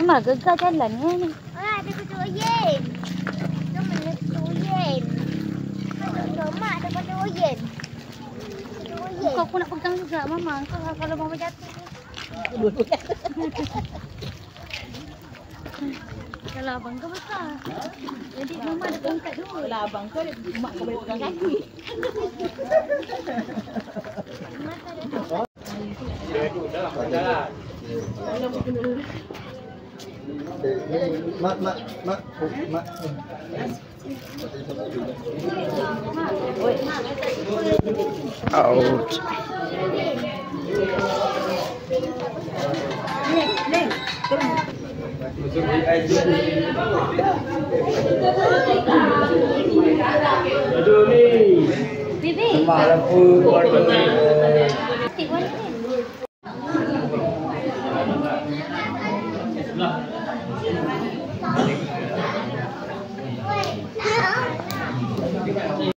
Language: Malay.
Mà gegar jalannya ni. Ada ketua yen. Itu mana ketua yen? Ada mak ada ketua yen. Ketua yen. Kau pun nak pegang juga mama. Kalau mama jatuh. Kalau abang kau besar. Jadi mama ada pangkat dulu. Kalau abang kau mak kau boleh pegang kaki. Mak. Out. Aduh ni. Bibi. Malam pun warna ni. Tik warna ni.